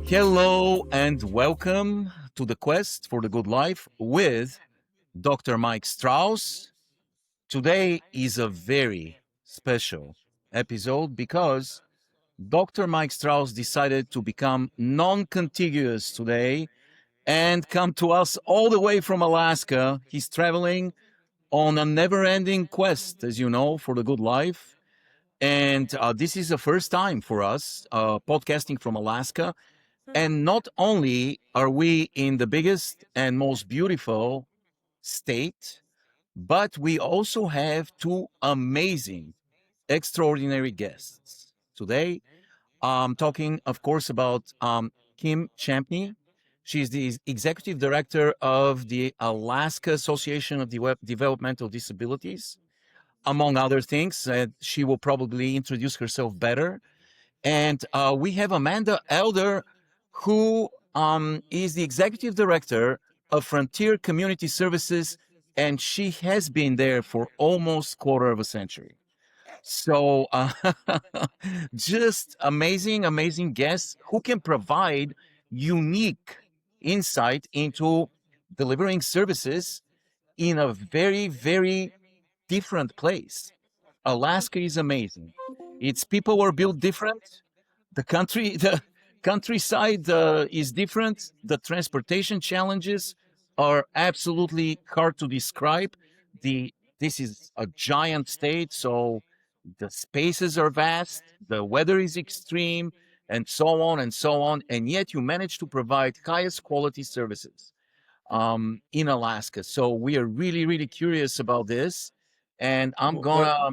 Hello and welcome to the Quest for the Good Life with Dr. Mike Strouse. Today is a very special episode because Dr. Mike Strouse decided to become non-contiguous today and come to us all the way from Alaska. He's traveling on a never-ending quest, as you know, for the good life. And this is the first time for us podcasting from Alaska. And not only are we in the biggest and most beautiful state, but we also have two amazing, extraordinary guests. Today, I'm talking, of course, about Kim Champney. She's the executive director of the Alaska Association of Developmental Disabilities, among other things. She will probably introduce herself better. And we have Amanda Elder, who is the executive director of Frontier Community Services, and she has been there for almost quarter of a century. So just amazing, amazing guests who can provide unique insight into delivering services in a very, very different place. Alaska is amazing. Its people were built different. The countryside is different. The transportation challenges are absolutely hard to describe. This is a giant state, so the spaces are vast, the weather is extreme, and so on and so on. And yet you manage to provide highest quality services in Alaska. So we are really, really curious about this. And I'm gonna,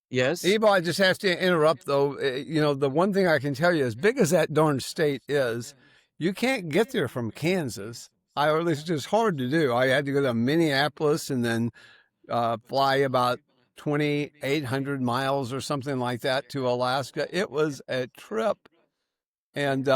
yes. Ebo, I just have to interrupt though. The one thing I can tell you, as big as that darn state is, you can't get there from Kansas. Or at least it's just hard to do. I had to go to Minneapolis and then fly about 2,800 miles or something like that to Alaska. It was a trip. And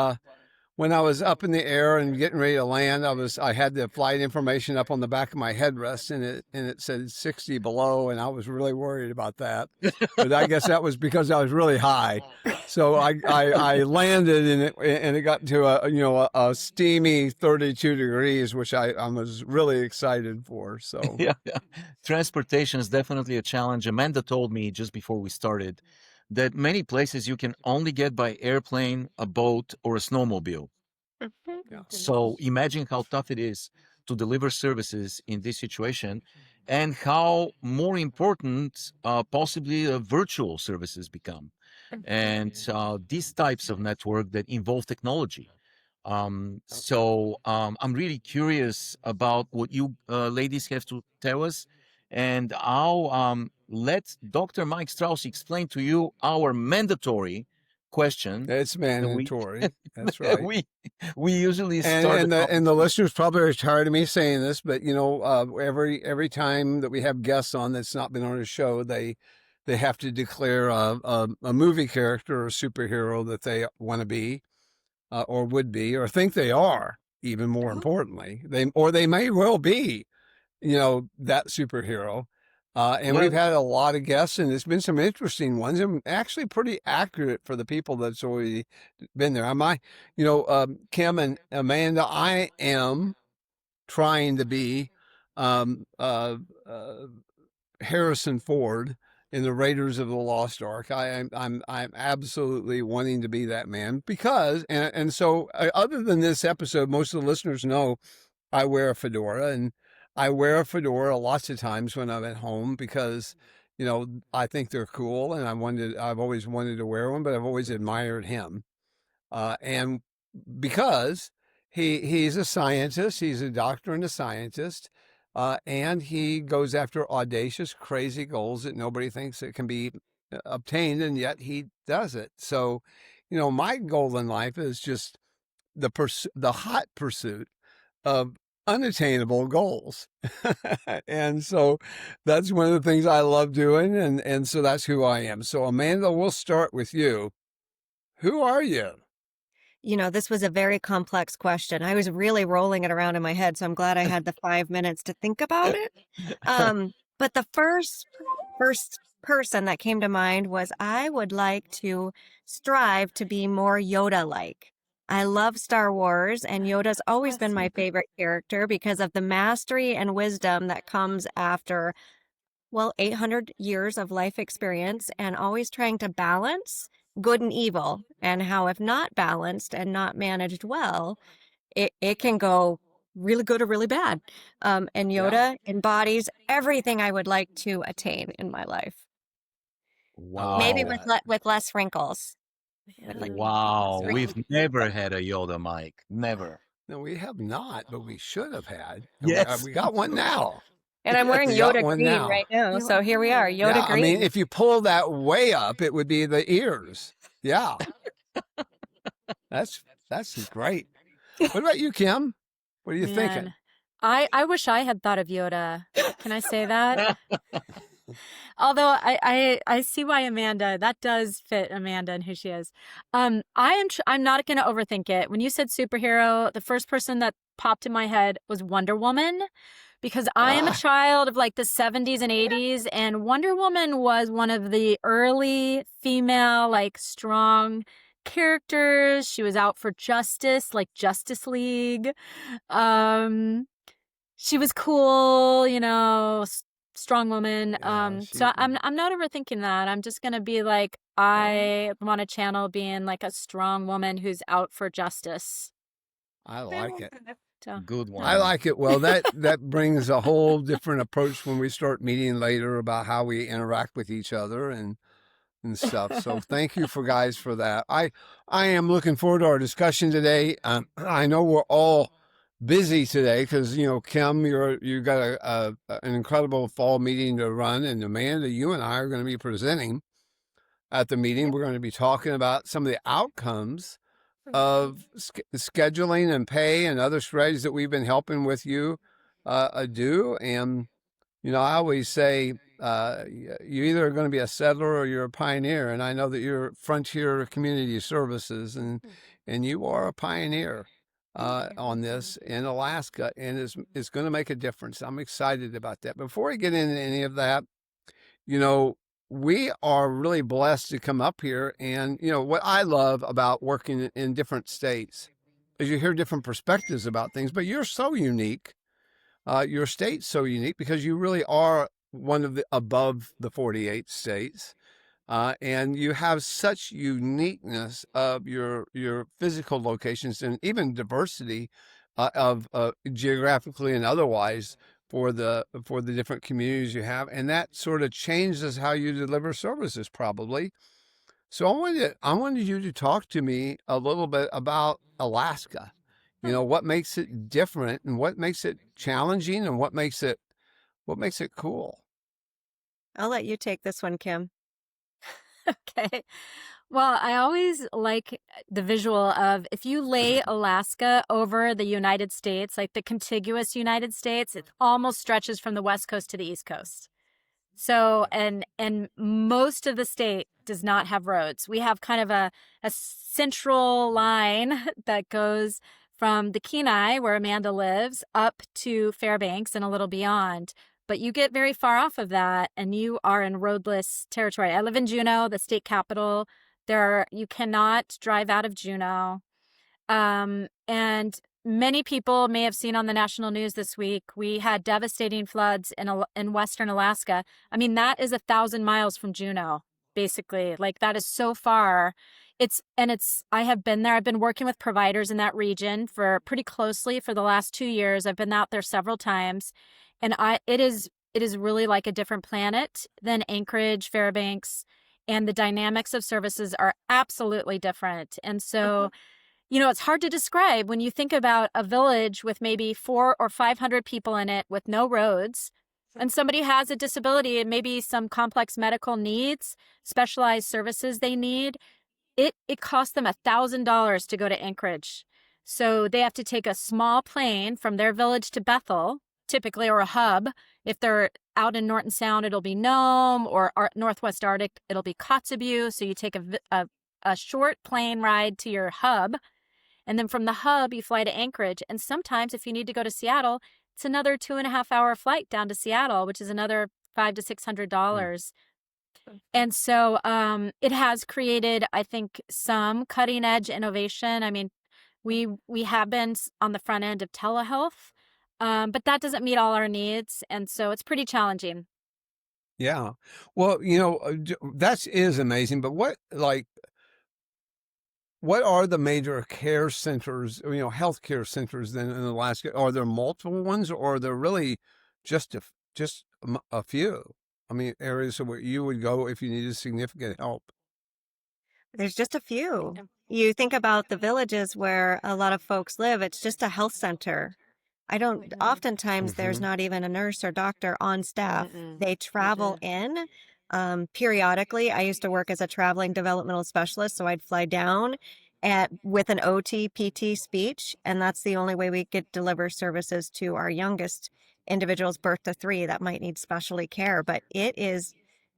when I was up in the air and getting ready to land, I had the flight information up on the back of my headrest, and it said 60 below, and I was really worried about that. But I guess that was because I was really high. So I landed, and it got to a steamy 32 degrees, which I was really excited for. So yeah. Transportation is definitely a challenge. Amanda told me just before we started that many places you can only get by airplane, a boat, or a snowmobile. yeah. So imagine how tough it is to deliver services in this situation, and how more important possibly virtual services become. And these types of network that involve technology. I'm really curious about what you ladies have to tell us, and I'll let Dr. Mike Strouse explain to you our mandatory question. It's mandatory. That's right. we usually start, and the listeners probably are tired of me saying this, but every time that we have guests on that's not been on a show, they have to declare a movie character or a superhero that they want to be, or would be, or think they are. Even more importantly, they may well be, that superhero. And we've had a lot of guests, and there's been some interesting ones, and actually pretty accurate for the people that's already been there. Kim and Amanda, I am trying to be Harrison Ford in the Raiders of the Lost Ark. I'm absolutely wanting to be that man because, and so other than this episode, most of the listeners know I wear a fedora, and I wear a fedora lots of times when I'm at home because, I think they're cool, and I've always wanted to wear one, but I've always admired him. And because he's a scientist, he's a doctor and a scientist, and he goes after audacious, crazy goals that nobody thinks it can be obtained, and yet he does it. So, my goal in life is just the hot pursuit of unattainable goals. And so that's one of the things I love doing. And so that's who I am. So Amanda, we'll start with you. Who are you? This was a very complex question. I was really rolling it around in my head, so I'm glad I had the 5 minutes to think about it. But the first person that came to mind was I would like to strive to be more Yoda-like. I love Star Wars, and Yoda's always been my favorite character because of the mastery and wisdom that comes after, well, 800 years of life experience and always trying to balance good and evil, and how if not balanced and not managed well, it can go really good or really bad. And Yeah. Yoda embodies everything I would like to attain in my life. Maybe Wow. with less wrinkles. With like Wow. less We've wrinkles. never had a Yoda mic. Never. No, we have not, but we should have had. And Yes. we got one now. And I'm wearing We got Yoda one green now. right now. So here we are, Yoda Yeah, I green. mean, if you pull that way up, it would be the ears. Yeah. That's great. What about you, Kim? What are you thinking? I wish I had thought of Yoda. Can I say that? Although I see why that does fit Amanda and who she is. I'm not going to overthink it. When you said superhero, the first person that popped in my head was Wonder Woman, because I am a child of like the 70s and 80s, and Wonder Woman was one of the early female, like, strong characters. She was out for justice, like Justice League. She was cool, strong woman. Yeah, So I'm not overthinking that. I'm just gonna be like, I want to channel being like a strong woman who's out for justice. I like it. So, Good one. I like it. Well, that brings a whole different approach when we start meeting later about how we interact with each other and stuff. So thank you guys for that. I am looking forward to our discussion today. I know we're all busy today because, Kim, you got an incredible fall meeting to run, and Amanda, you and I are going to be presenting at the meeting. We're going to be talking about some of the outcomes of scheduling and pay and other strategies that we've been helping with you do. And, I always say, you either are going to be a settler or you're a pioneer. And I know that you're Frontier Community Services, and you are a pioneer on this in Alaska, and it's going to make a difference. I'm excited about that. Before we get into any of that, we are really blessed to come up here. And, what I love about working in different states is you hear different perspectives about things, but you're so unique. Your state's so unique because you really are one of the above the 48 states. And you have such uniqueness of your physical locations and even diversity of geographically and otherwise for the different communities you have, and that sort of changes how you deliver services probably. So I wanted you to talk to me a little bit about Alaska. What makes it different, and what makes it challenging, and what makes it cool. I'll let you take this one, Kim. okay. Well, I always like the visual of, if you lay Alaska over the United States, like the contiguous United States, it almost stretches from the West Coast to the East Coast. So, and most of the state does not have roads. We have kind of a central line that goes from the Kenai, where Amanda lives, up to Fairbanks and a little beyond. But you get very far off of that, and you are in roadless territory. I live in Juneau, the state capital. You cannot drive out of Juneau. And many people may have seen on the national news this week, we had devastating floods in western Alaska. I mean, that is 1,000 miles from Juneau, basically. Like, that is so far. I have been there. I've been working with providers in that region for pretty closely for the last 2 years. I've been out there several times, and it is really like a different planet than Anchorage, Fairbanks, and the dynamics of services are absolutely different. And so, it's hard to describe when you think about a village with maybe 400 or 500 people in it with no roads, and somebody has a disability and maybe some complex medical needs, specialized services they need. It costs them $1,000 to go to Anchorage. So they have to take a small plane from their village to Bethel, typically, or a hub. If they're out in Norton Sound, it'll be Nome, or Northwest Arctic, it'll be Kotzebue. So you take a short plane ride to your hub, and then from the hub, you fly to Anchorage. And sometimes if you need to go to Seattle, it's another 2.5-hour flight down to Seattle, which is another $500 to $600. And so it has created, I think, some cutting edge innovation. I mean, we have been on the front end of telehealth, but that doesn't meet all our needs, and so it's pretty challenging. Yeah. Well, that is amazing. But what are the major care centers, healthcare centers then in Alaska? Are there multiple ones, or are there really just a few? I mean, areas where you would go if you needed significant help. There's just a few. You think about the villages where a lot of folks live, it's just a health center. Oftentimes there's Mhm. not even a nurse or doctor on staff. They travel in periodically. I used to work as a traveling developmental specialist, so I'd fly down with an OT, PT speech, and that's the only way we could deliver services to our youngest individuals, birth to 3, that might need specialty care. But it is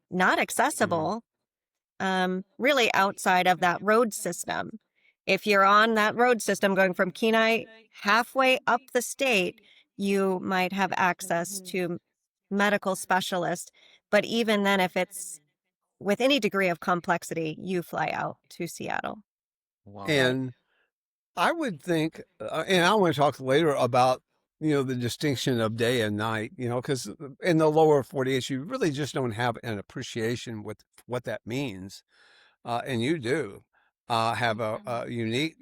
not accessible really outside of that road system. If you're on that road system going from Kenai halfway up the state, you might have access to medical specialists. But even then, if it's with any degree of complexity, you fly out to Seattle. Wow. And I would think, and I want to talk later about, the distinction of day and night, because in the lower 48, you really just don't have an appreciation with what that means. And you do have a unique,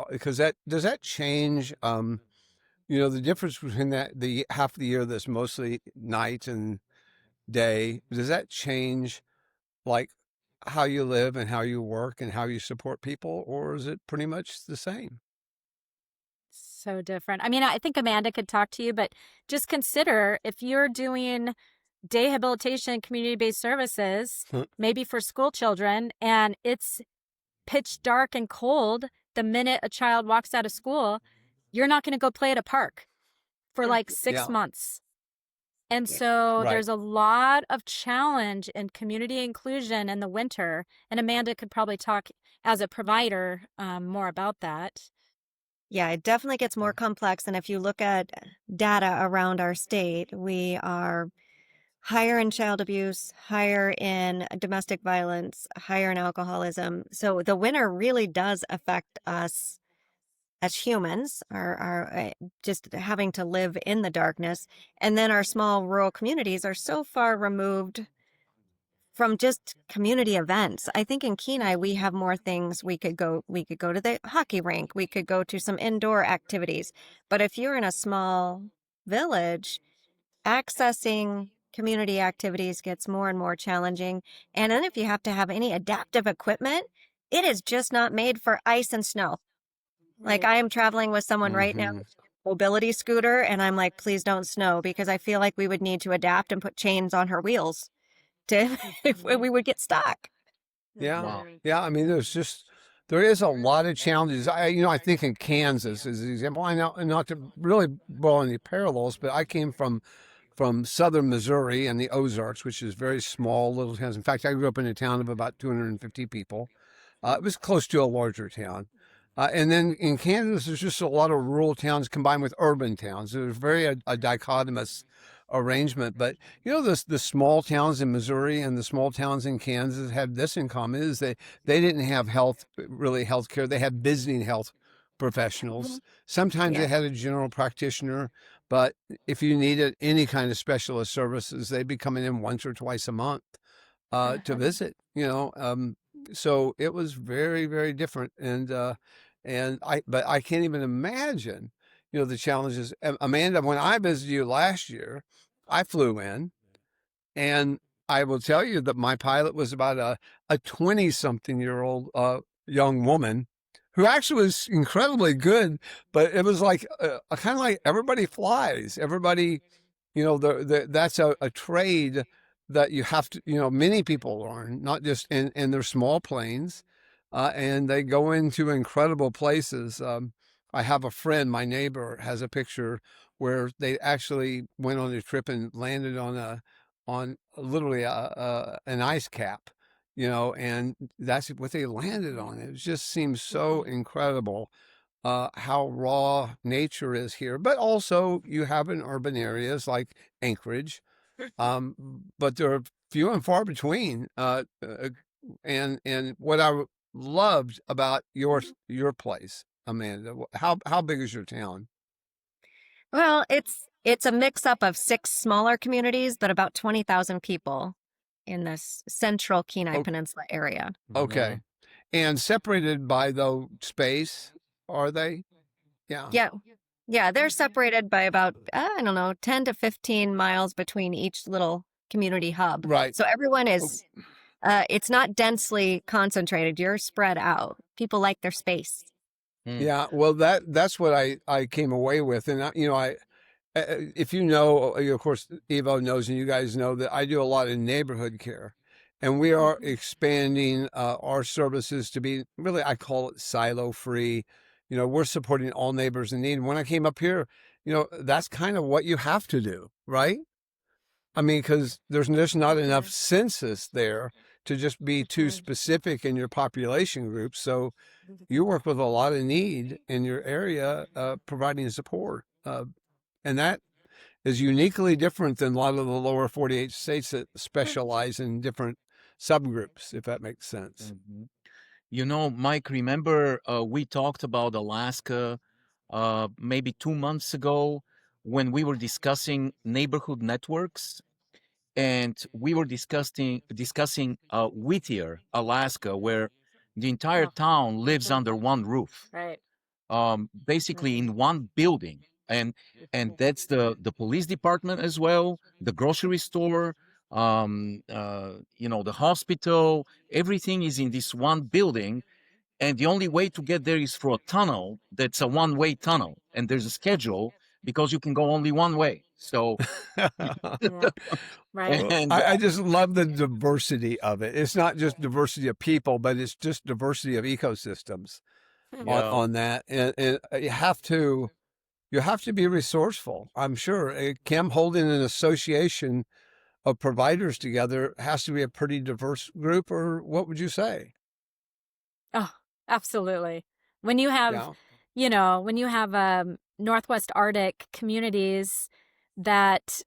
because does that change, the difference between the half of the year that's mostly night and day, does that change like how you live and how you work and how you support people, or is it pretty much the same? So different. I mean, I think Amanda could talk to you, but just consider if you're doing rehabilitation, community-based services, maybe for school children, and it's pitch dark and cold the minute a child walks out of school, you're not going to go play at a park for like 6 Yeah. months. And so Right. there's a lot of challenge in community inclusion in the winter. And Amanda could probably talk as a provider more about that. Yeah, it definitely gets more complex. And if you look at data around our state, we are higher in child abuse, higher in domestic violence, higher in alcoholism. So the winter really does affect us as humans, our just having to live in the darkness. And then our small rural communities are so far removed from just community events. I think in Kenai we have more things we could go. We could go to the hockey rink. We could go to some indoor activities. But if you're in a small village, accessing community activities gets more and more challenging. And then if you have to have any adaptive equipment, it is just not made for ice and snow. Like I am traveling with someone right now, mobility scooter, and I'm like, please don't snow, because I feel like we would need to adapt and put chains on her wheels to if we would get stuck. Yeah. Wow. Yeah. I mean, there is a lot of challenges. I think in Kansas as an example, I know, not to really draw any parallels, but I came from southern Missouri and the Ozarks, which is very small little towns. In fact, I grew up in a town of about 250 people. It was close to a larger town. And then in Kansas, there's just a lot of rural towns combined with urban towns. There's very a dichotomous arrangement. But the small towns in Missouri and the small towns in Kansas have this in common: is they didn't have health care. They had visiting health professionals. Sometimes they Yeah. had a general practitioner, but if you needed any kind of specialist services, they'd be coming in once or twice a month to visit. So it was very, very different. But I can't even imagine, the challenges. Amanda, when I visited you last year, I flew in, and I will tell you that my pilot was about a 20-something-year-old young woman who actually was incredibly good, but it was like kind of like everybody flies. Everybody, that's a trade that you have to, many people learn, not just in their small planes, and they go into incredible places. I have a friend, my neighbor, has a picture where they actually went on a trip and landed on literally an ice cap, and that's what they landed on. It just seems so incredible how raw nature is here. But also you have in urban areas like Anchorage, but there are few and far between. And what I loved about your place, Amanda, how big is your town? Well, it's a mix up of 6 smaller communities, but about 20,000 people in this central Kenai Oh, Peninsula area. okay, and separated by the space, are they? Yeah, Yeah. Yeah, they're separated by about, I don't know, 10 to 15 miles between each little community hub. right. So everyone Oh, is, it's not densely concentrated. You're spread out. People like their space. yeah. Well, that's what I came away with, and if you know, of course, Evo knows, and you guys know that I do a lot of neighborhood care, and we are expanding our services to be really, I call it silo free. We're supporting all neighbors in need. And when I came up here, that's kind of what you have to do, right? I mean, because there's just not enough census there to just be too specific in your population group. So you work with a lot of need in your area, providing support. And that is uniquely different than a lot of the lower 48 states that specialize in different subgroups, if that makes sense. Mike, remember we talked about Alaska maybe 2 months ago when we were discussing neighborhood networks, and we were discussing Whittier, Alaska, where the entire town lives under one roof, Right. basically in one building, and that's the police department as well, the grocery store, the hospital. Everything is in this one building, and the only way to get there is through a tunnel that's a one-way tunnel, and there's a schedule because you can go only one way. So Yeah. Right. and I just love the diversity of it. It's not just diversity of people, but it's just diversity of ecosystems yeah. on that. And you have to be resourceful. I'm sure Kim, holding an association of providers together has to be a pretty diverse group, or what would you say? Oh, absolutely. When you have, when you have Northwest Arctic communities that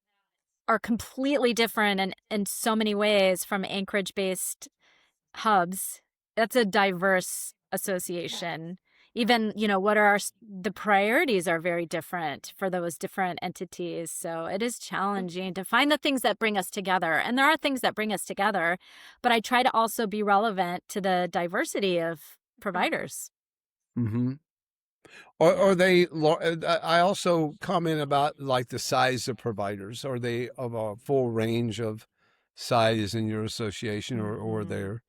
are completely different in so many ways from Anchorage-based hubs, that's a diverse association. Even, what are the priorities are very different for those different entities. So it is challenging to find the things that bring us together. And there are things that bring us together, but I try to also be relevant to the diversity of providers. Mm-hmm. Are they? I also comment about like the size of providers. Are they of a full range of size in your association, or their?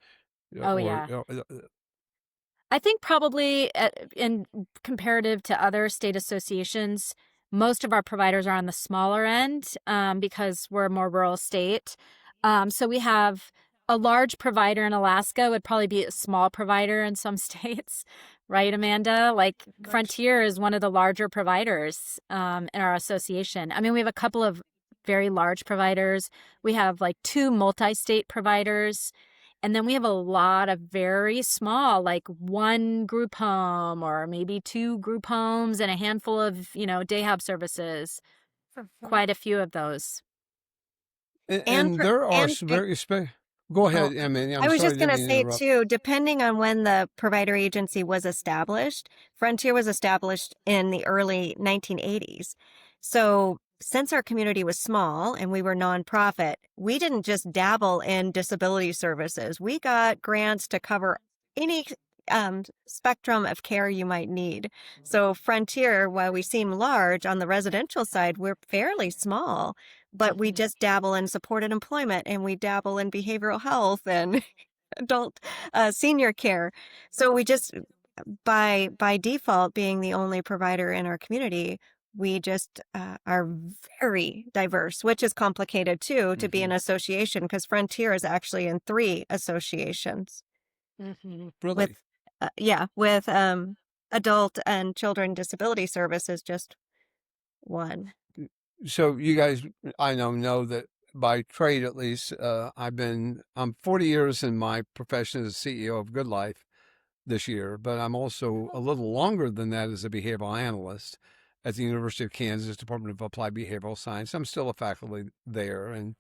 Oh, yeah. I think probably in comparative to other state associations, most of our providers are on the smaller end because we're a more rural state. So we have a large provider in Alaska would probably be a small provider in some states, right, Amanda? Like Frontier is one of the larger providers in our association. I mean, we have a couple of very large providers. We have like 2 multi-state providers. And then we have a lot of very small, like 1 group home or maybe 2 group homes and a handful of, day hub services. Quite a few of those. And there are very Go ahead, Oh, Emily. I was just going to say interrupt. too, depending on when the provider agency was established, Frontier was established in the early 1980s. So since our community was small and we were nonprofit, we didn't just dabble in disability services. We got grants to cover any spectrum of care you might need. So Frontier, while we seem large on the residential side, we're fairly small, but we just dabble in supported employment and we dabble in behavioral health and adult senior care. So we just, by default, being the only provider in our community, we just are very diverse, which is complicated too to be an association, because Frontier is actually in 3 associations. Really? With adult and children disability services, just 1. So you guys, I know that by trade at least, I'm 40 years in my profession as CEO of Good Life this year, but I'm also a little longer than that as a behavioral analyst at the University of Kansas Department of Applied Behavioral Science. I'm still a faculty there, and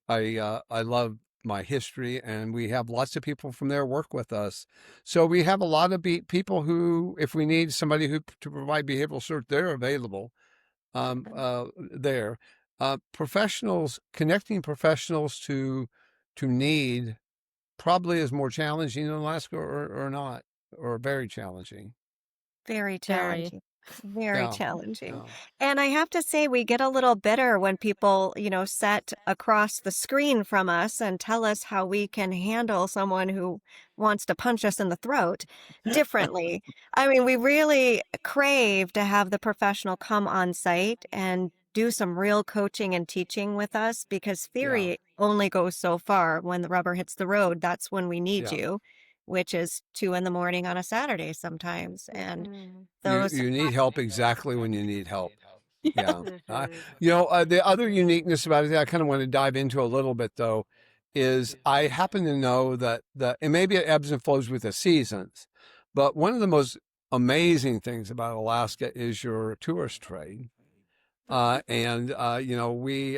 I love my history, and we have lots of people from there work with us. So we have a lot of people who, if we need somebody to provide behavioral search, they're available there. Professionals, connecting professionals to need probably is more challenging in Alaska, or not, or very challenging. Very challenging. Very Yeah. challenging. Yeah. And I have to say, we get a little bitter when people, sit across the screen from us and tell us how we can handle someone who wants to punch us in the throat differently. I mean, we really crave to have the professional come on site and do some real coaching and teaching with us, because Yeah. theory only goes so far. When the rubber hits the road, that's when we need Yeah. you, which is 2 a.m. on a Saturday sometimes. And Mhm. those You need help exactly when you need help. Yeah. Mhm. The other uniqueness about it, I kind of want to dive into a little bit though, is I happen to know that and maybe it ebbs and flows with the seasons, but one of the most amazing things about Alaska is your tourist trade. We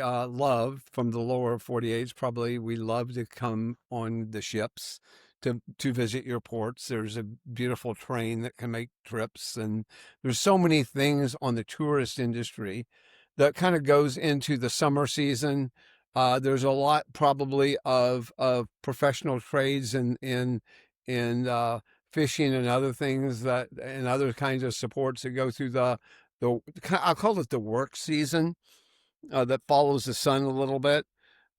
love, from the lower 48s, probably we love to come on the ships to visit your ports. There's a beautiful train that can make trips, and there's so many things on the tourist industry that kind of goes into the summer season. There's a lot probably of professional trades in fishing and other things and other kinds of supports that go through the I'll call it the work season that follows the sun a little bit.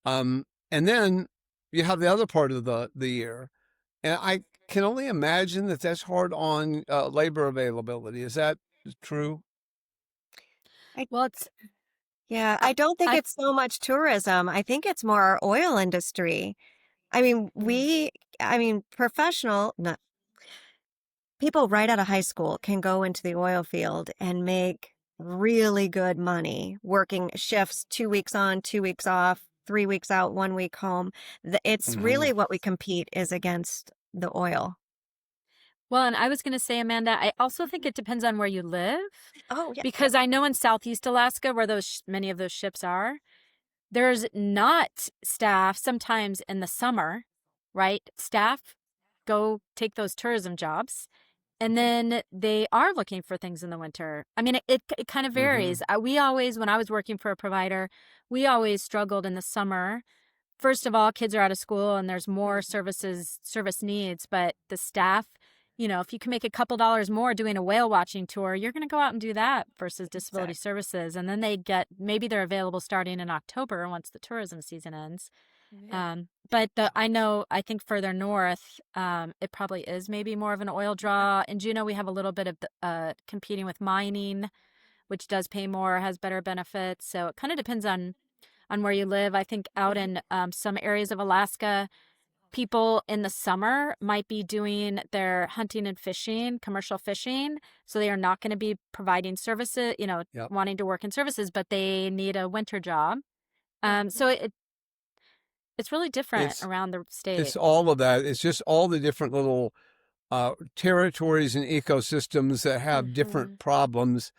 And then you have the other part of the year, and I can only imagine that that's hard on labor availability. Is that true? Well, it's Yeah, I, I don't think I it's so much tourism. I think it's more our oil industry. I mean, mm, professional, not people right out of high school can go into the oil field and make really good money working shifts, 2 weeks on, 2 weeks off, 3 weeks out, 1 week home. It's Mm-hmm. really what we compete is against the oil. well, and I was going to say, Amanda, I also think it depends on where you live, Oh, yeah. because I know in Southeast Alaska, where those many of those ships are, there's not staff sometimes in the summer, right? Staff go take those tourism jobs, and then they are looking for things in the winter. I mean, it kind of Mm-hmm. varies. We always, when I was working for a provider, we always struggled in the summer. First of all, kids are out of school and there's more service needs, but the staff, if you can make a couple dollars more doing a whale watching tour, you're going to go out and do that versus disability Exactly. services. And then maybe they're available starting in October once the tourism season ends. I think further north, it probably is maybe more of an oil draw. In Juneau, we have a little bit of competing with mining, which does pay more, has better benefits. So it kind of depends on where you live. I think out in some areas of Alaska, people in the summer might be doing their hunting and fishing, commercial fishing. So they are not going to be providing services, Yep. wanting to work in services, but they need a winter job. So it's really different It's around the state. it's all of that. It's just all the different little territories and ecosystems that have Mm-hmm. different problems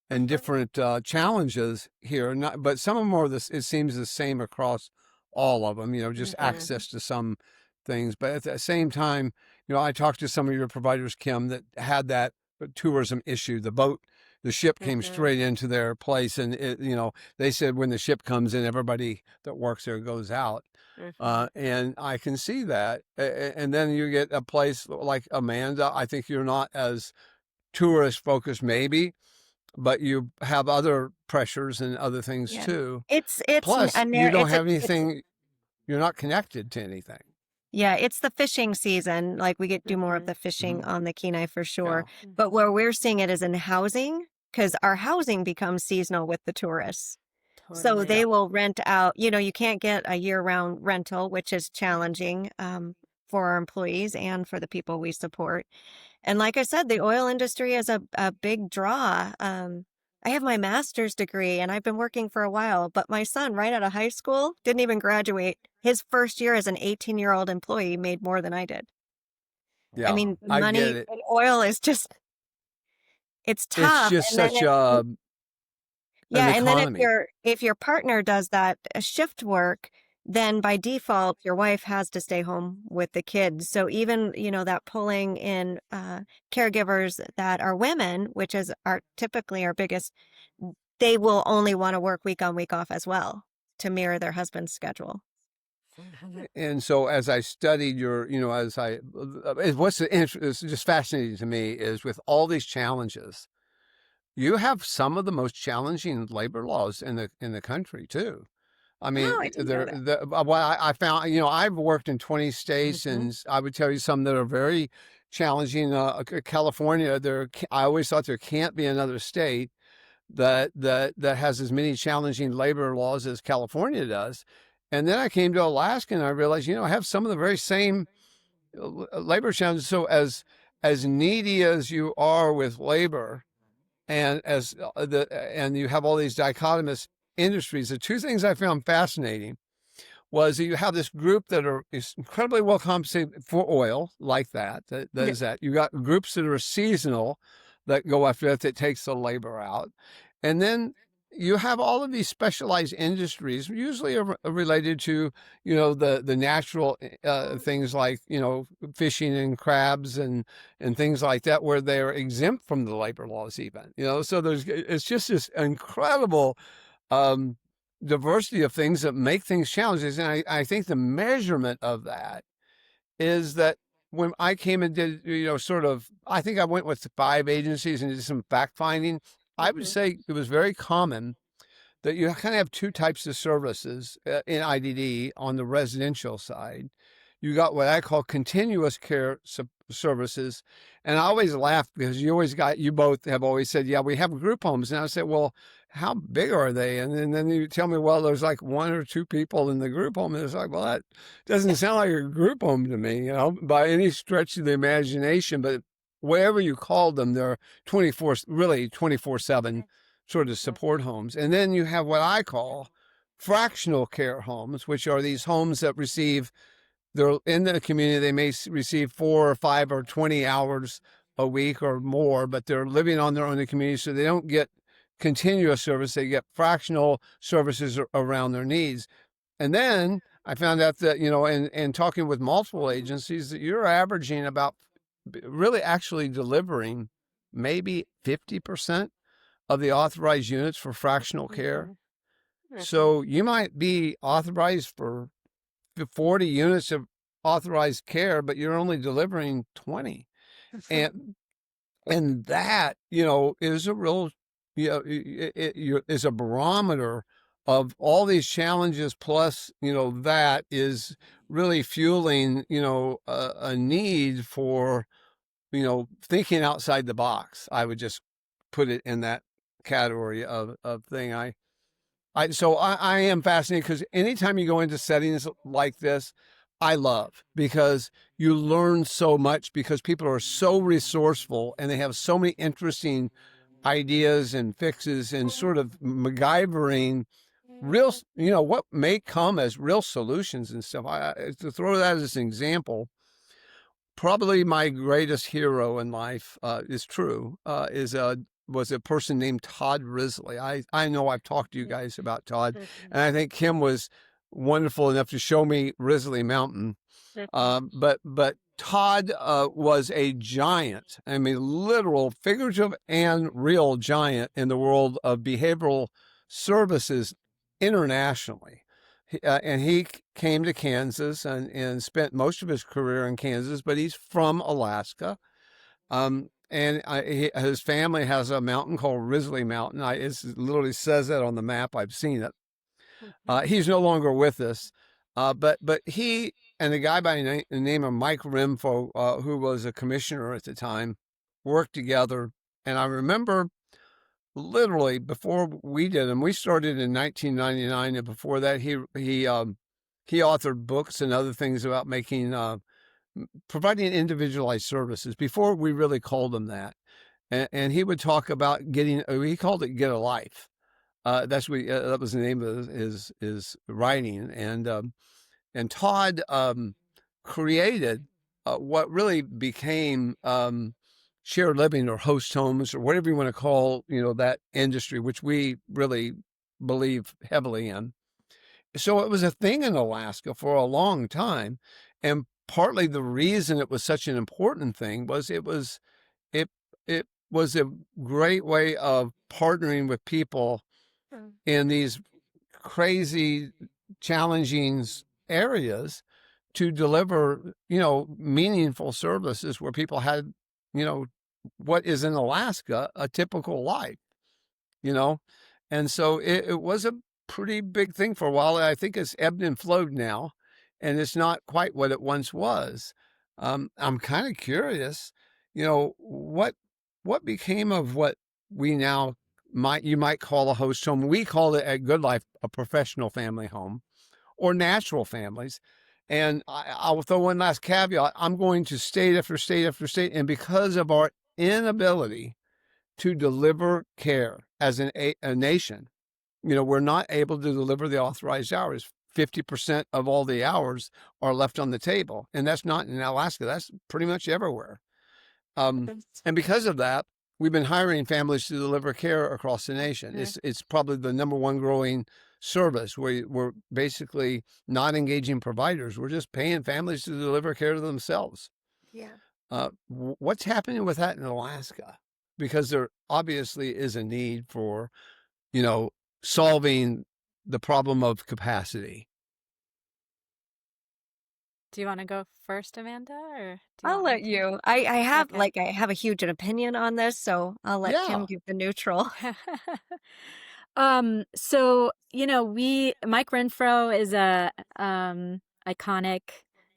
and different challenges here. But some of them are this. It seems the same across all of them. Just Mm-hmm. access to some things. But at the same time, I talked to some of your providers, Kim, that had that tourism issue. The ship came Mm-hmm. straight into their place, and they said when the ship comes in, everybody that works there goes out. Mm-hmm. And I can see that. And then you get a place like Amanda. I think you're not as tourist focused, maybe, but you have other pressures and other things Yeah. too. It's Plus, a you narrow, don't have anything, you're not connected to anything. yeah, it's the fishing season. Like we get do more of Mm-hmm. the fishing Mhm. on the Kenai for sure. Yeah. But where we're seeing it is in housing, because our housing becomes seasonal with the tourists. So Totally. they Yeah. will rent out, you can't get a year-round rental, which is challenging for our employees and for the people we support. And like I said, the oil industry is a big draw. I have my master's degree and I've been working for a while, but my son, right out of high school, didn't even graduate. His first year as an 18-year-old employee made more than I did. I Yeah. mean, I get money it. in oil is just, it's It's tough. just And then such an yeah, and then economy. if your partner does that shift work, then by default, your wife has to stay home with the kids. So even, that pulling in caregivers that are women, which is typically our biggest, they will only want to work week on, week off as well to mirror their husband's schedule. And so as I studied it's just fascinating to me is with all these challenges, you have some of the most challenging labor laws in the country too. I mean, Oh, I didn't know that. what I found, I've worked in 20 states, and I would tell you some that are very challenging. California, I always thought there can't be another state that has as many challenging labor laws as California does. And then I came to Alaska, and I realized, I have some of the very same labor challenges. So as needy as you are with labor, and and you have all these dichotomous industries, the two things I found fascinating was that you have this group that is incredibly well compensated for oil, like that is that. You got groups that are seasonal that go after that takes the labor out. And then you have all of these specialized industries, usually are related to, the natural things like, fishing and crabs and things like that, where they're exempt from the labor laws even, so it's just this incredible diversity of things that make things challenging. And I think the measurement of that is that when I came and did, I think I went with 5 agencies and did some fact finding. I would say it was very common that you kind of have 2 types of services in IDD on the residential side. You got what I call continuous care services. And I always laugh because you both have always said, yeah, we have group homes. And I said, well, how big are they? And then you tell me, well, there's like 1 or 2 people in the group home. And it's like, well, that doesn't sound like a group home to me, by any stretch of the imagination. But whatever you call them, they're 24/7 sort of support homes. And then you have what I call fractional care homes, which are these homes that they're in the community. They may receive 4 or 5 or 20 hours a week or more, but they're living on their own in the community. So they don't get continuous service. They get fractional services around their needs. And then I found out that, and talking with multiple agencies, that you're averaging about really actually delivering maybe 50% of the authorized units for fractional care. So you might be authorized for 40 units of authorized care, but you're only delivering 20. And that, is a real, it is a barometer of all these challenges. Plus, that is really fueling, a need for, thinking outside the box. I would just put it in that category of thing. So I am fascinated because anytime you go into settings like this, I love, because you learn so much, because people are so resourceful and they have so many interesting ideas and fixes and sort of MacGyvering real, what may come as real solutions and stuff. To throw that as an example, probably my greatest hero in life was a person named Todd Risley. I know I've talked to you guys about Todd, and I think Kim was wonderful enough to show me Risley Mountain. But Todd was a giant. I mean, literal, figurative, and real giant in the world of behavioral services internationally. And he came to Kansas and spent most of his career in Kansas, but he's from Alaska. And his family has a mountain called Risley Mountain. It literally says that on the map. I've seen it. He's no longer with us. But he and a guy by the name of Mike Rimfo, who was a commissioner at the time, worked together. And I remember literally before we did, and we started in 1999. And before that, he authored books and other things about providing individualized services before we really called them that. And he would talk about he called it Get a Life. That was the name of his writing. And Todd created what really became shared living or host homes or whatever you want to call, that industry, which we really believe heavily in. so it was a thing in Alaska for a long time, and partly the reason it was such an important thing was it was a great way of partnering with people in these crazy, challenging areas to deliver, meaningful services where people had, what is in Alaska a typical life, you know, and so it was a pretty big thing for a while. I think it's ebbed and flowed now, and it's not quite what it once was. I'm kind of curious, what became of what we now you might call a host home. We call it at Good Life a professional family home or natural families. And I'll throw one last caveat. I'm going to state after state after state, and because of our inability to deliver care as a nation, we're not able to deliver the authorized hours. 50% of all the hours are left on the table. And that's not in Alaska. That's pretty much everywhere. And because of that, we've been hiring families to deliver care across the nation. It's probably the number one growing service where we're basically not engaging providers. We're just paying families to deliver care to themselves. Yeah. What's happening with that in Alaska? Because there obviously is a need for, solving the problem of capacity. Do you want to go first, Amanda, or do you I'll want me let to? you. I have Okay. I have a huge opinion on this, so I'll let Kim Yeah. give the neutral. So, Mike Renfro is a iconic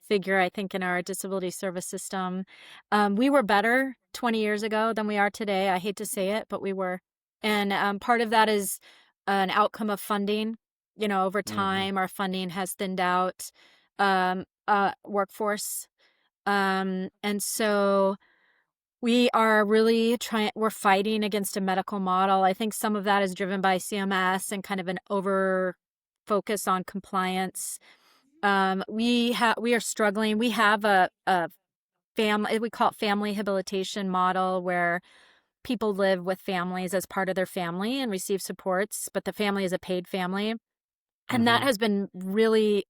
figure, I think, in our disability service system. We were better 20 years ago than we are today. I hate to say it, but we were. And part of that is an outcome of funding. Over time, our funding has thinned out workforce. And so we are really we're fighting against a medical model. I think some of that is driven by CMS and kind of an over focus on compliance. We are struggling. We have a family, we call it family habilitation model, where people live with families as part of their family and receive supports, but the family is a paid family. And that has been really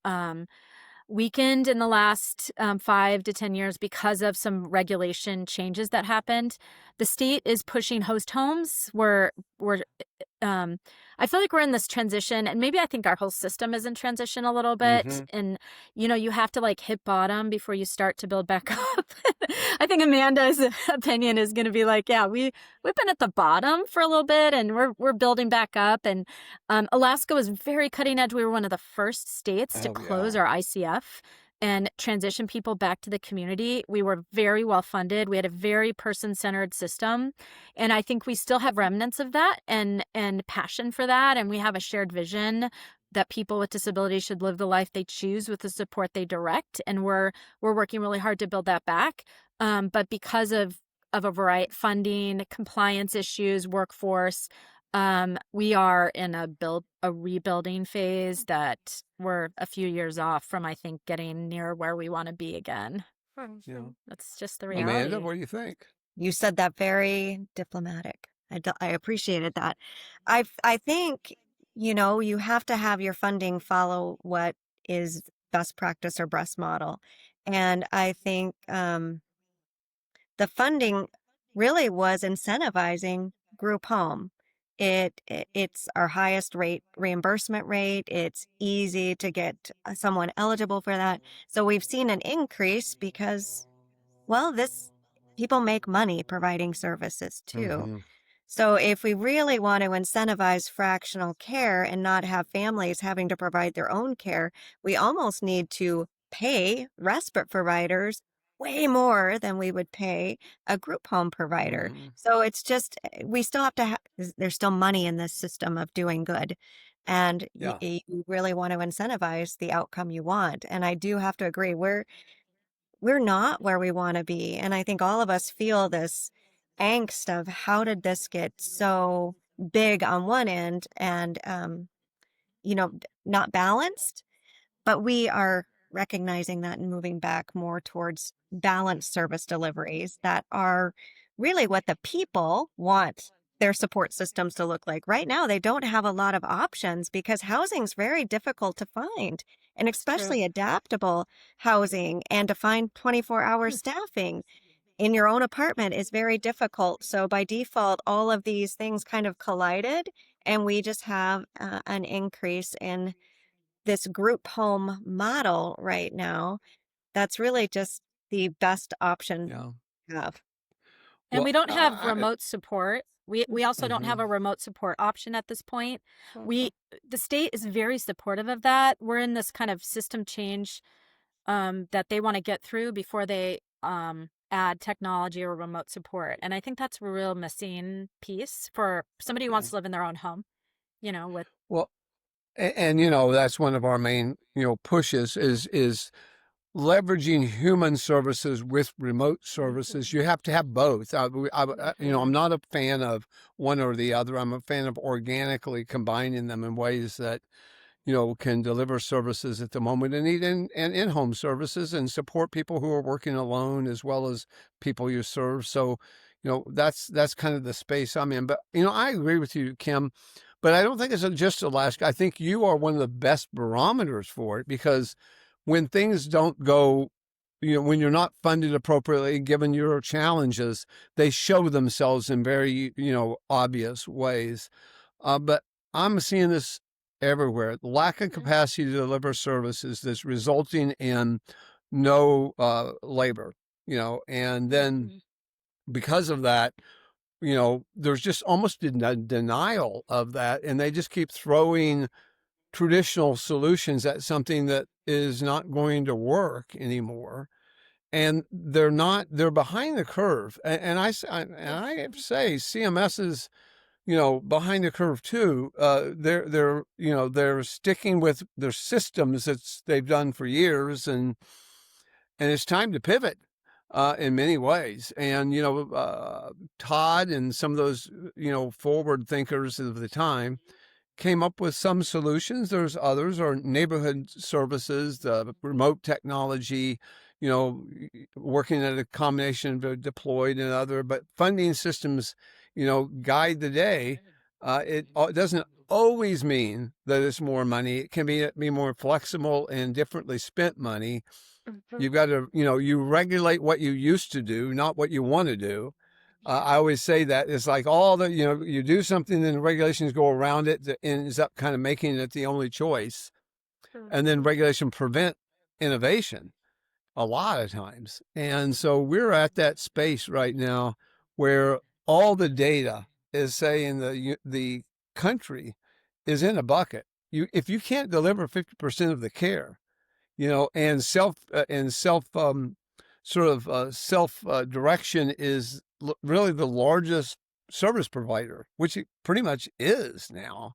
weakened in the last 5 to 10 years because of some regulation changes that happened. The state is pushing host homes. I feel like we're in this transition, and maybe I think our whole system is in transition a little bit. And you have to hit bottom before you start to build back up. I think Amanda's opinion is going to be like, yeah, we've been at the bottom for a little bit, and we're building back up. And Alaska was very cutting edge. We were one of the first states to close our ICF and transition people back to the community. We were very well funded. We had a very person-centered system. And I think we still have remnants of that and passion for that. And we have a shared vision that people with disabilities should live the life they choose with the support they direct. And we're working really hard to build that back. But because of a variety, funding, compliance issues, workforce, we are in a rebuilding phase that we're a few years off from, I think, getting near where we want to be again. Yeah. That's just the reality. Amanda, what do you think? You said that very diplomatic. I appreciated that. I think, you have to have your funding follow what is best practice or best model. And I think the funding really was incentivizing group home. It's our highest rate reimbursement rate. It's easy to get someone eligible for that. So we've seen an increase because, well, people make money providing services too. So if we really want to incentivize fractional care and not have families having to provide their own care, we almost need to pay respite providers way more than we would pay a group home provider. So it's just, we still have to there's still money in this system of doing good. And you really want to incentivize the outcome you want. And I do have to agree, we're not where we want to be. And I think all of us feel this angst of how did this get so big on one end and, not balanced, but we are recognizing that and moving back more towards balanced service deliveries that are really what the people want their support systems to look like. Right now, they don't have a lot of options because housing's very difficult to find, and especially adaptable housing, and to find 24-hour staffing in your own apartment is very difficult. So by default, all of these things kind of collided, and we just have an increase in this group home model right now. That's really just the best option Yeah. to have. And Well, we don't have remote support. We also don't have Mhm. a remote support option at this point. Mhm. The state is very supportive of that. We're in this kind of system change that they want to get through before they add technology or remote support. And I think that's a real missing piece for somebody who wants to live in their own home, with Well, and that's one of our main pushes is leveraging human services with remote services. You have to have both. I'm not a fan of one or the other. I'm a fan of organically combining them in ways that can deliver services at the moment and need and in-home services and support people who are working alone as well as people you serve. So, that's kind of the space I'm in. But, I agree with you, Kim, but I don't think it's just Alaska. I think you are one of the best barometers for it, because when things don't go, when you're not funded appropriately, given your challenges, they show themselves in very, obvious ways. But I'm seeing this everywhere. The lack of capacity to deliver services that's resulting in no labor, and then because of that, there's just almost a denial of that. And they just keep throwing traditional solutions at something that is not going to work anymore. And they're behind the curve. And I say CMS is, behind the curve too. They're sticking with their systems that they've done for years, and it's time to pivot in many ways. And Todd and some of those forward thinkers of the time came up with some solutions. There's others, or neighborhood services, the remote technology, working at a combination of deployed and other, but funding systems, guide the day. It doesn't always mean that it's more money. It can be more flexible and differently spent money. You've got to, you regulate what you used to do, not what you want to do. I always say that it's like all the, you do something and the regulations go around it that ends up kind of making it the only choice. And then regulation prevent innovation a lot of times. And so we're at that space right now where all the data is saying the country is in a bucket. If you can't deliver 50% of the care, and self direction is really the largest service provider, which it pretty much is now.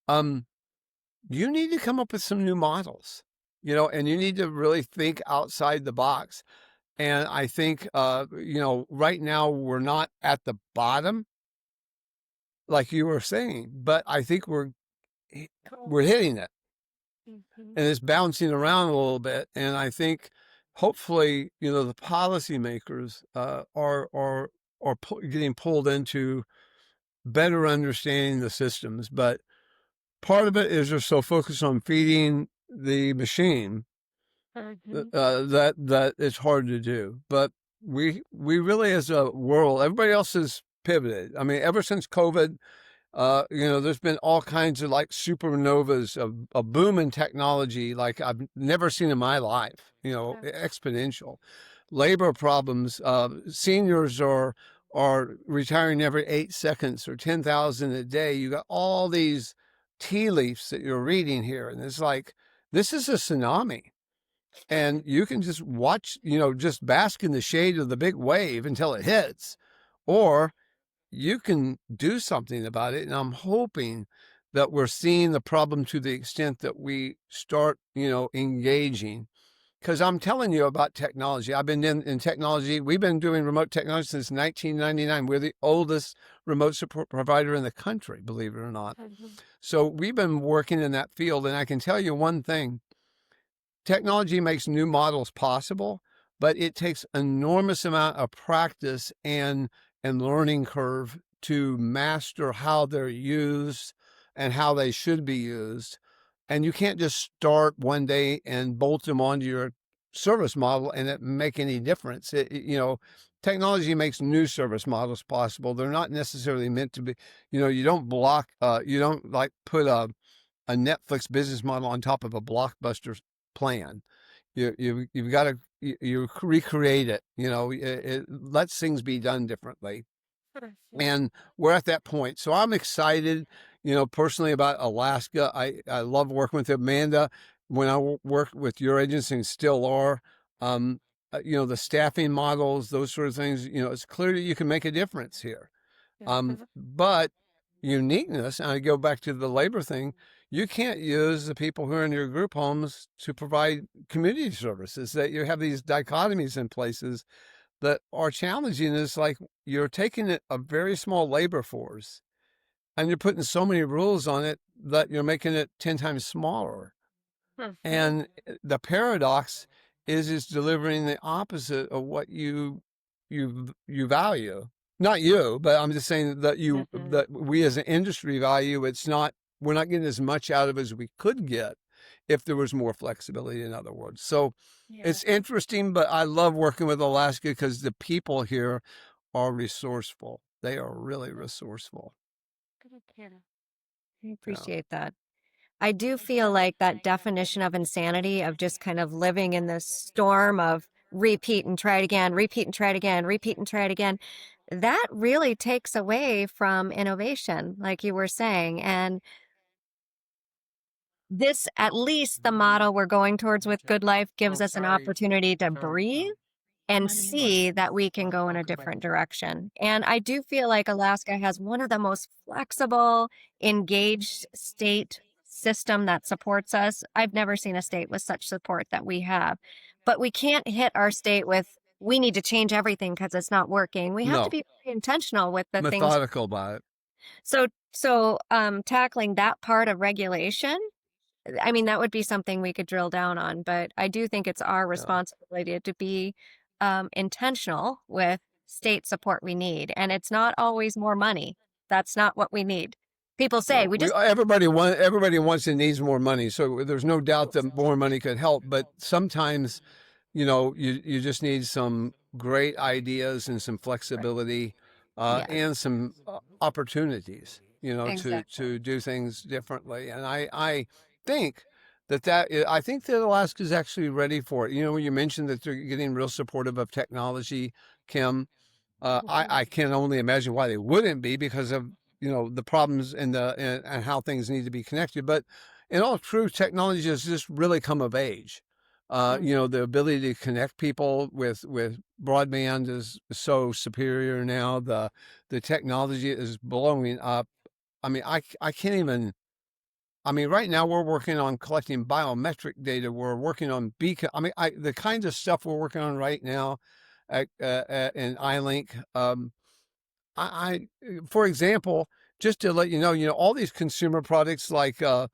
You need to come up with some new models, and you need to really think outside the box. And I think, right now we're not at the bottom, like you were saying, but I think we're hitting it. And it's bouncing around a little bit. And I think hopefully, the policymakers are getting pulled into better understanding the systems. But part of it is they're so focused on feeding the machine that it's hard to do. But we really, as a world, everybody else has pivoted. I mean, ever since COVID, there's been all kinds of like supernovas, a boom in technology like I've never seen in my life, exponential. Labor problems, seniors are retiring every 8 seconds or 10,000 a day. You got all these tea leaves that you're reading here, and it's like, this is a tsunami. And you can just watch, just bask in the shade of the big wave until it hits, or you can do something about it. And I'm hoping that we're seeing the problem to the extent that we start, engaging. Because I'm telling you about technology. I've been in technology. We've been doing remote technology since 1999. We're the oldest remote support provider in the country, believe it or not. So we've been working in that field. And I can tell you one thing. Technology makes new models possible, but it takes enormous amount of practice and learning curve to master how they're used and how they should be used. And you can't just start one day and bolt them onto your service model and it make any difference. Technology makes new service models possible. They're not necessarily meant to be, you don't block, you don't like put a Netflix business model on top of a Blockbuster plan. You've got to you recreate it. It lets things be done differently, and we're at that point. So I'm excited, personally about Alaska. I love working with Amanda. When I worked with your agency and still are, the staffing models, those sort of things. It's clear that you can make a difference here. But uniqueness, and I go back to the labor thing, you can't use the people who are in your group homes to provide community services. That you have these dichotomies in places that are challenging. Is like you're taking a very small labor force and you're putting so many rules on it that you're making it 10 times smaller. And the paradox is delivering the opposite of what you value. Not you, but I'm just saying that that we as an industry value. We're not getting as much out of it as we could get if there was more flexibility, in other words. So it's interesting, but I love working with Alaska because the people here are resourceful. They are really resourceful. I appreciate that. I do feel like that definition of insanity of just kind of living in this storm of repeat and try it again, repeat and try it again, repeat and try it again, that really takes away from innovation, like you were saying. And this, at least the model we're going towards with Good Life, gives us an opportunity to breathe and see that we can go in a different direction. And I do feel like Alaska has one of the most flexible, engaged state system that supports us. I've never seen a state with such support that we have. But we can't hit our state with, we need to change everything because it's not working. We have to be very intentional with the methodical about it. So tackling that part of regulation, I mean, that would be something we could drill down on, but I do think it's our responsibility to be intentional with state support we need. And it's not always more money. That's not what we need. People say everybody wants and needs more money. So there's no doubt that more money could help, but sometimes, you just need some great ideas and some flexibility, and some opportunities, to do things differently. And I think I think that Alaska is actually ready for it. When you mentioned that they're getting real supportive of technology, Kim, I can only imagine why they wouldn't be, because of the problems and how things need to be connected. But in all truth, technology has just really come of age. The ability to connect people with broadband is so superior now. The technology is blowing up. I mean, I can't even. I mean, right now we're working on collecting biometric data. We're working on beacon. I mean, the kinds of stuff we're working on right now in iLink. For example, just to let you know, all these consumer products like that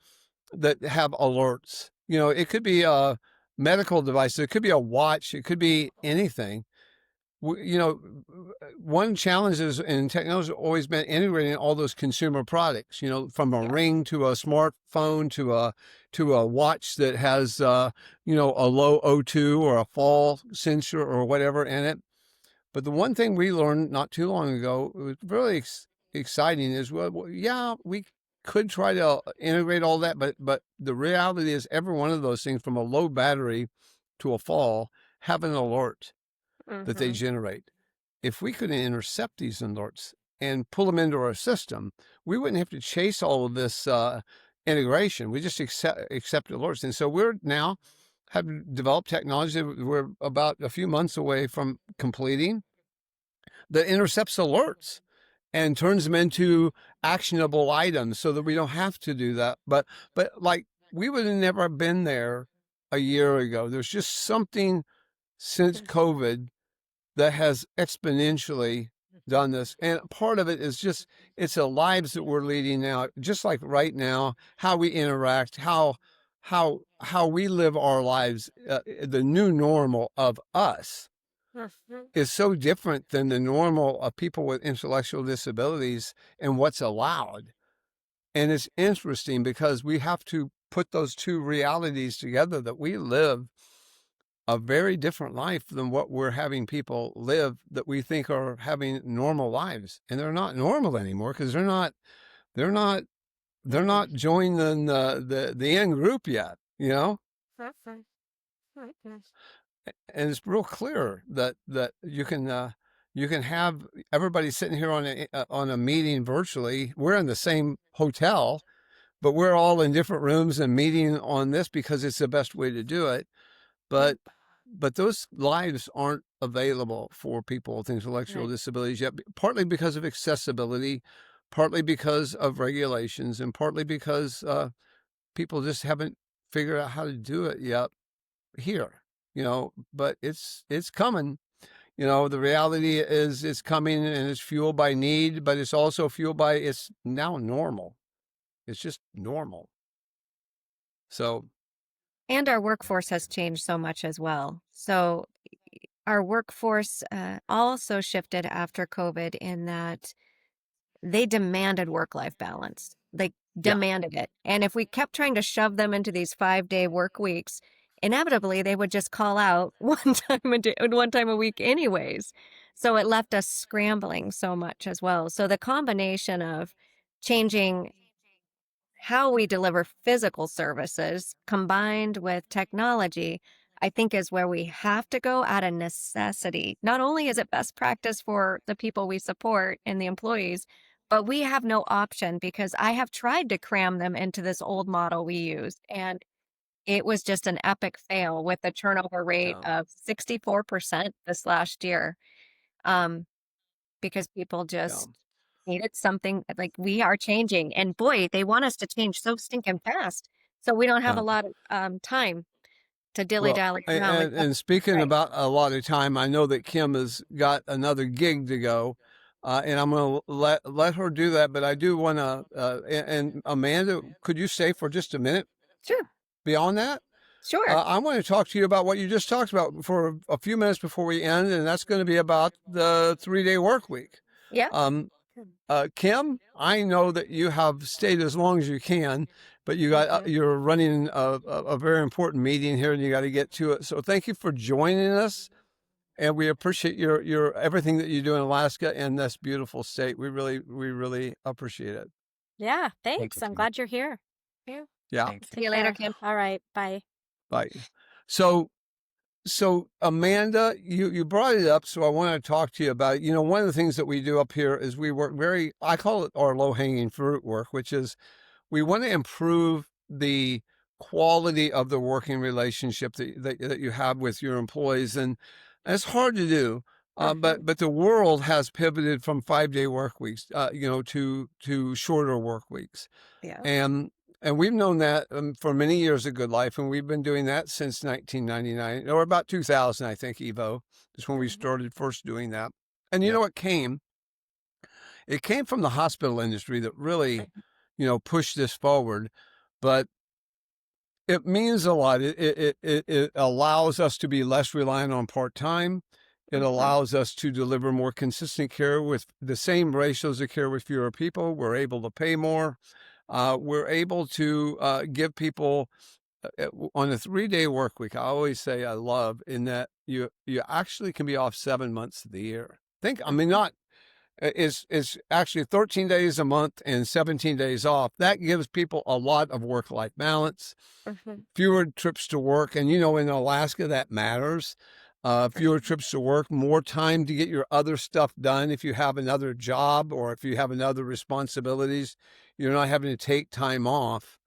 have alerts. It could be a medical device, it could be a watch, it could be anything. One challenge is in technology has always been integrating all those consumer products. From a ring to a smartphone to a watch that has a low O2 or a fall sensor or whatever in it. But the one thing we learned not too long ago, it was really exciting, is we could try to integrate all that, but the reality is every one of those things, from a low battery to a fall, have an alert that they generate. If we could intercept these alerts and pull them into our system, we wouldn't have to chase all of this integration. We just accept alerts. And so we're now have developed technology that we're about a few months away from completing that intercepts alerts and turns them into actionable items so that we don't have to do that. But like, we would have never been there a year ago. There's just something since COVID that has exponentially done this. And part of it is just, it's the lives that we're leading now, just like right now, how we interact, how we live our lives, the new normal of us. is so different than the normal of people with intellectual disabilities and what's allowed. And it's interesting because we have to put those two realities together, that we live a very different life than what we're having people live that we think are having normal lives. And they're not normal anymore because they're not joining the in group yet, you know? And it's real clear that you can have everybody sitting here on a meeting virtually. We're in the same hotel, but we're all in different rooms and meeting on this because it's the best way to do it. But those lives aren't available for people with intellectual disabilities yet, partly because of accessibility, partly because of regulations, and partly because people just haven't figured out how to do it yet here, but it's coming. The reality is it's coming, and it's fueled by need, but it's also fueled by, it's now normal. It's just normal. So, And our workforce has changed so much as well. So our workforce also shifted after COVID in that they demanded work-life balance. They yeah, demanded it. And if we kept trying to shove them into these 5-day work weeks, inevitably they would just call out one time a week anyways. So it left us scrambling so much as well. So the combination of changing how we deliver physical services combined with technology, I think is where we have to go out of necessity. Not only is it best practice for the people we support and the employees, but we have no option because I have tried to cram them into this old model we used. And it was just an epic fail with a turnover rate yeah, of 64% this last year. Because people yeah. just needed something like we are changing. And boy, they want us to change so stinking fast. So we don't have a Yeah. lot of time to Well, dilly-dally around. Like, and speaking right. about a lot of time, I know that Kim has got another gig to go, and I'm going to let her do that. But I do want to, and Amanda, could you stay for just a minute Sure. beyond that? Sure. I want to talk to you about what you just talked about for a few minutes before we end, and that's going to be about the 3-day work week. Yeah. Kim, I know that you have stayed as long as you can, but you're running a very important meeting here, and you got to get to it. So thank you for joining us, and we appreciate your everything that you do in Alaska and this beautiful state. We really appreciate it. Yeah, Thank thanks. you, I'm Kim. glad you're here. Yeah, Thanks. See you later, care. Kim. All right, bye. bye. So Amanda, you brought it up, so I want to talk to you about it. One of the things that we do up here is we work I call it our low-hanging fruit work, which is we want to improve the quality of the working relationship that you have with your employees. And it's hard to do. But the world has pivoted from 5-day work weeks, to shorter work weeks. Yeah. And we've known that for many years at Good Life, and we've been doing that since 1999, or about 2000, I think, Evo, is when we started first doing that. And you know what came? It came from the hospital industry that really, pushed this forward. But it means a lot. It allows us to be less reliant on part-time. It allows us to deliver more consistent care with the same ratios of care with fewer people. We're able to pay more. We're able to give people on a 3-day work week. I always say I love in that you actually can be off 7 months of the year. Not it's actually 13 days a month and 17 days off. That gives people a lot of work-life balance, fewer trips to work. And, in Alaska, that matters. Fewer trips to work, more time to get your other stuff done. If you have another job or if you have another responsibilities, you're not having to take time off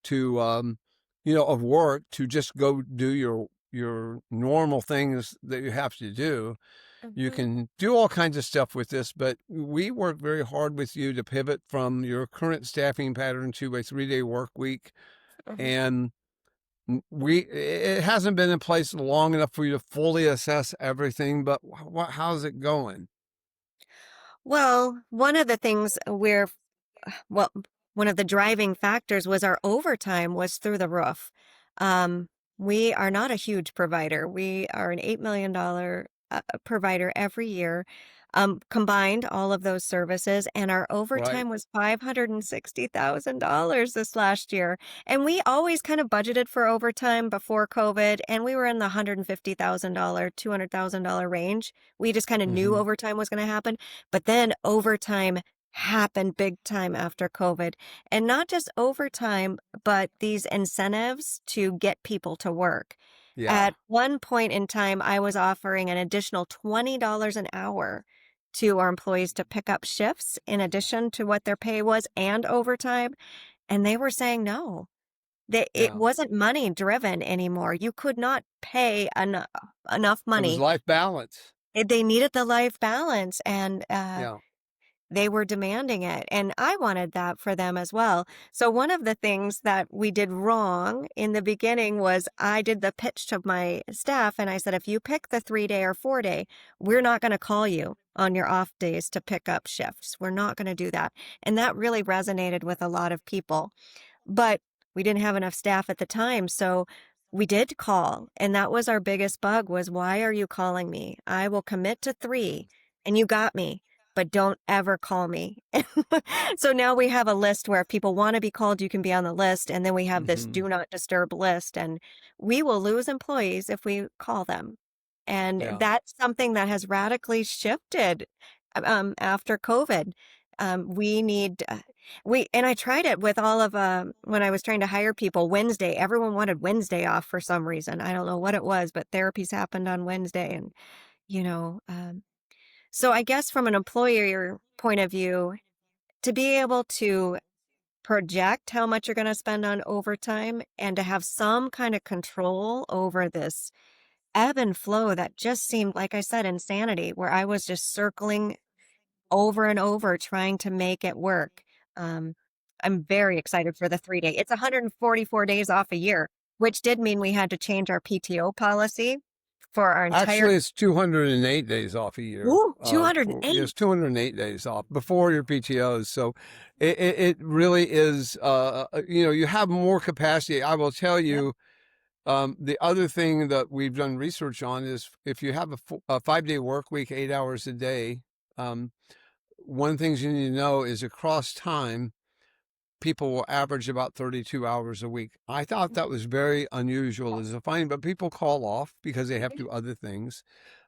to, of work to just go do your normal things that you have to do. You can do all kinds of stuff with this, but we work very hard with you to pivot from your current staffing pattern to a 3-day work week. And it hasn't been in place long enough for you to fully assess everything, but how's it going? Well, one of the things one of the driving factors was our overtime was through the roof. We are not a huge provider. We are an $8 million provider every year, combined all of those services, and our Right. overtime was $560,000 this last year. And we always kind of budgeted for overtime before COVID, and we were in the $150,000, $200,000 range. We just kind of knew Mhm. overtime was going to happen. But then overtime happened big time after COVID. And not just overtime, but these incentives to get people to work. Yeah. At one point in time, I was offering an additional $20 an hour to our employees to pick up shifts in addition to what their pay was and overtime. And they were saying no. It Yeah. wasn't money driven anymore. You could not pay enough It was money. life balance. They needed the life balance, and Yeah. they were demanding it. And I wanted that for them as well. So one of the things that we did wrong in the beginning was I did the pitch to my staff, and I said, if you pick the 3-day or 4-day, we're not going to call you on your off days to pick up shifts. We're not going to do that. And that really resonated with a lot of people. But we didn't have enough staff at the time, so we did call, and that was our biggest bug was, why are you calling me? I will commit to 3, and you got me, but don't ever call me. So now we have a list where if people want to be called, you can be on the list, and then we have this Mhm. do not disturb list, and we will lose employees if we call them. And Yeah. that's something that has radically shifted after COVID. We need and I tried it with all of when I was trying to hire people. Wednesday, everyone wanted Wednesday off for some reason. I don't know what it was, but therapies happened on Wednesday, and you know, so I guess from an employer point of view, to be able to project how much you're going to spend on overtime and to have some kind of control over this ebb and flow that just seemed, like I said, insanity, where I was just circling over and over trying to make it work. Um, I'm very excited for the 3-day. It's 144 days off a year, which did mean we had to change our PTO policy for our entire. Actually, it's 208 days off a year. Ooh, Yes, 208. 208 days off before your PTOs. So it really is, you have more capacity. I will tell Yep. you, the other thing that we've done research on is if you have a 5-day work week, 8 hours a day, one of the things you need to know is across time, people will average about 32 hours a week. I thought that was very unusual as a finding, but people call off because they have to do other things.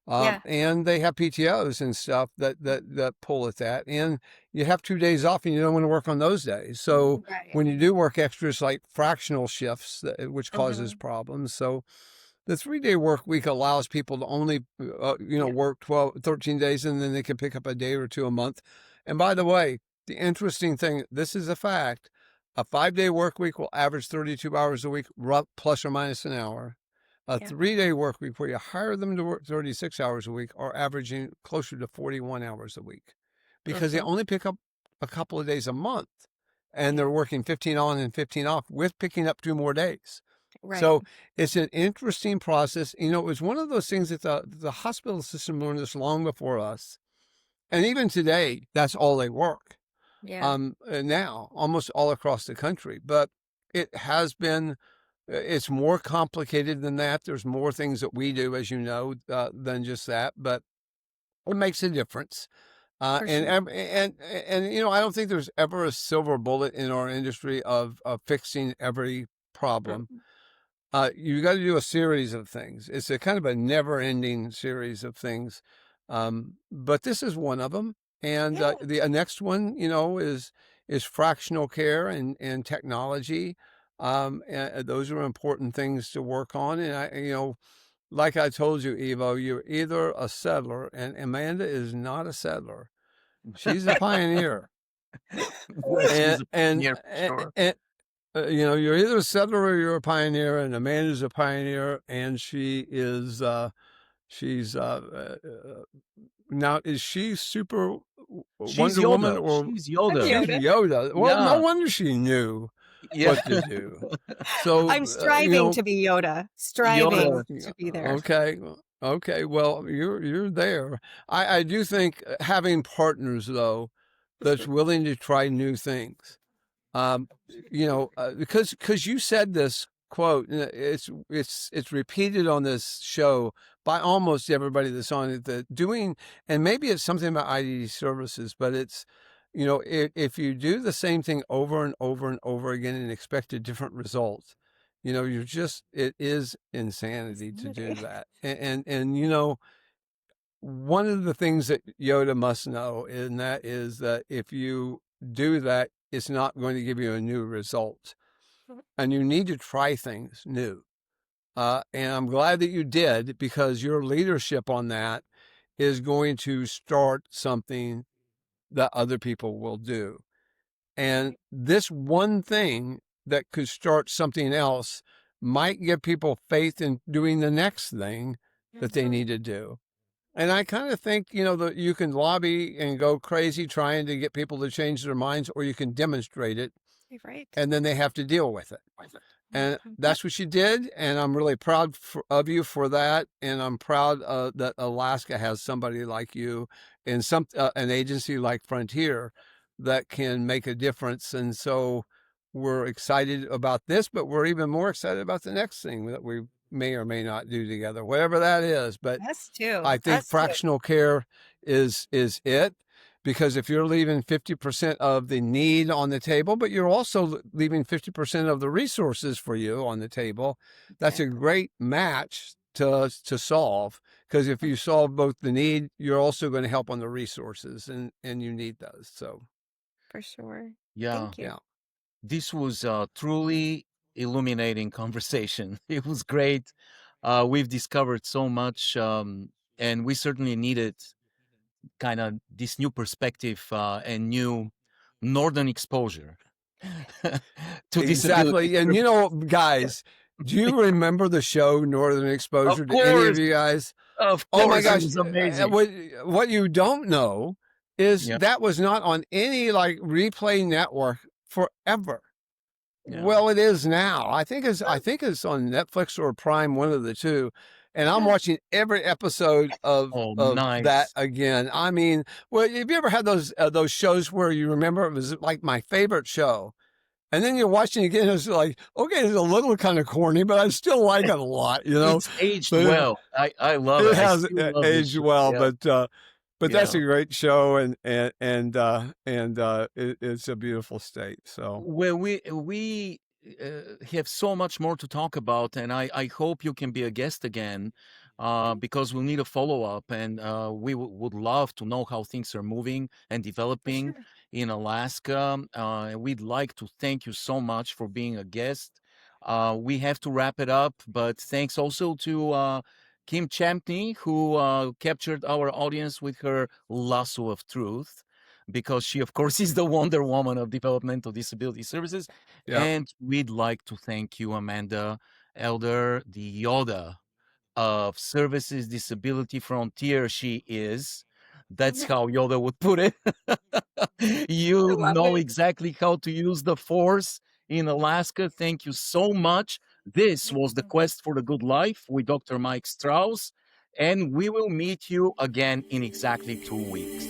Yeah. And they have PTOs and stuff that pull at that. And you have 2 days off and you don't want to work on those days. So Right. when you do work extras like fractional shifts, which causes Mhm. problems. So the 3-day work week allows people to only, Yeah. work 13 days and then they can pick up a day or two a month. And by the way, the interesting thing, this is a fact, a 5-day work week will average 32 hours a week, plus or minus an hour. A Yeah. 3-day work week where you hire them to work 36 hours a week are averaging closer to 41 hours a week because they Mhm. only pick up a couple of days a month and Yeah. they're working 15 on and 15 off with picking up 2 more days. Right. So it's an interesting process. It was one of those things that the hospital system learned this long before us. And even today, that's all they work. Yeah. Now, almost all across the country. But it has been, it's more complicated than that. There's more things that we do, as you know, than just that. But it makes a difference. For sure. And I don't think there's ever a silver bullet in our industry of fixing every problem. Mm. You got to do a series of things. It's a kind of a never-ending series of things, but this is one of them. And Yeah. the next one, is fractional care and technology. And those are important things to work on. And like I told you, Evo, you're either a settler, and Amanda is not a settler. She's a pioneer. Well, she's a And pioneer for sure. you're either a settler or you're a pioneer, and Amanda's a pioneer, and she's now, is she super She's Wonder Woman Yoda. or She's I'm Yoda. she's Yoda. Yoda? Well, no Yeah. wonder she knew Yeah. what to do. So I'm striving to be Yoda. Striving Yoda. to be there. Okay. Well, you're there. I do think having partners though that's willing to try new things. Because you said this quote. It's repeated on this show by almost everybody that's on it. That doing, and maybe it's something about IDD services, but it's, if you do the same thing over and over and over again and expect a different result, it is insanity to do that. And one of the things that Yoda must know, and that is that if you do that, it's not going to give you a new result. And you need to try things new. And I'm glad that you did, because your leadership on that is going to start something that other people will do. And this one thing that could start something else might give people faith in doing the next thing that they need to do. And I kind of think, that you can lobby and go crazy trying to get people to change their minds, or you can demonstrate it, Right. and then they have to deal with it. And that's what you did. And I'm really proud of you for that. And I'm proud that Alaska has somebody like you and an agency like Frontier that can make a difference. And so we're excited about this, but we're even more excited about the next thing that we may or may not do together, whatever that is. But Us too. I think Us too. fractional care is it. Because if you're leaving 50% of the need on the table, but you're also leaving 50% of the resources for you on the table, that's a great match to solve. Because if you solve both the need, you're also going to help on the resources, and you need those. So, For sure. Yeah. Thank you. yeah. This was a truly illuminating conversation. It was great. We've discovered so much, and we certainly needed kind of this new perspective and new northern exposure to disability. Exactly. And guys, do you remember the show Northern Exposure? Of Do any course, of you guys? of Oh my course, it gosh. was amazing. What you don't know is Yeah. that was not on any replay network forever. Yeah. Well, it is now. I think it's on Netflix or Prime, one of the two. And I'm watching every episode of nice. that again. I mean, well, have you ever had those shows where you remember it was like my favorite show, and then you're watching it again, it's like, okay, it's a little kind of corny, but I still like it a lot. It's aged But well. I love it. it I has still love this aged show. well, Yeah. but that's Yeah. a great show, and it's a beautiful state. So Well, we have so much more to talk about, and I hope you can be a guest again, because we'll need a follow up, and we would love to know how things are moving and developing sure. in Alaska. And we'd like to thank you so much for being a guest. We have to wrap it up, but thanks also to Kim Champney, who captured our audience with her lasso of truth, because she, of course, is the Wonder Woman of developmental disability services. yeah. And we'd like to thank you, Amanda Elder, the Yoda of Services Disability Frontier. She is. That's how Yoda would put it. You love know it. exactly how to use the force in Alaska. Thank you so much. This was the Quest for the Good Life with Dr. Mike Strouse, and we will meet you again in exactly 2 weeks.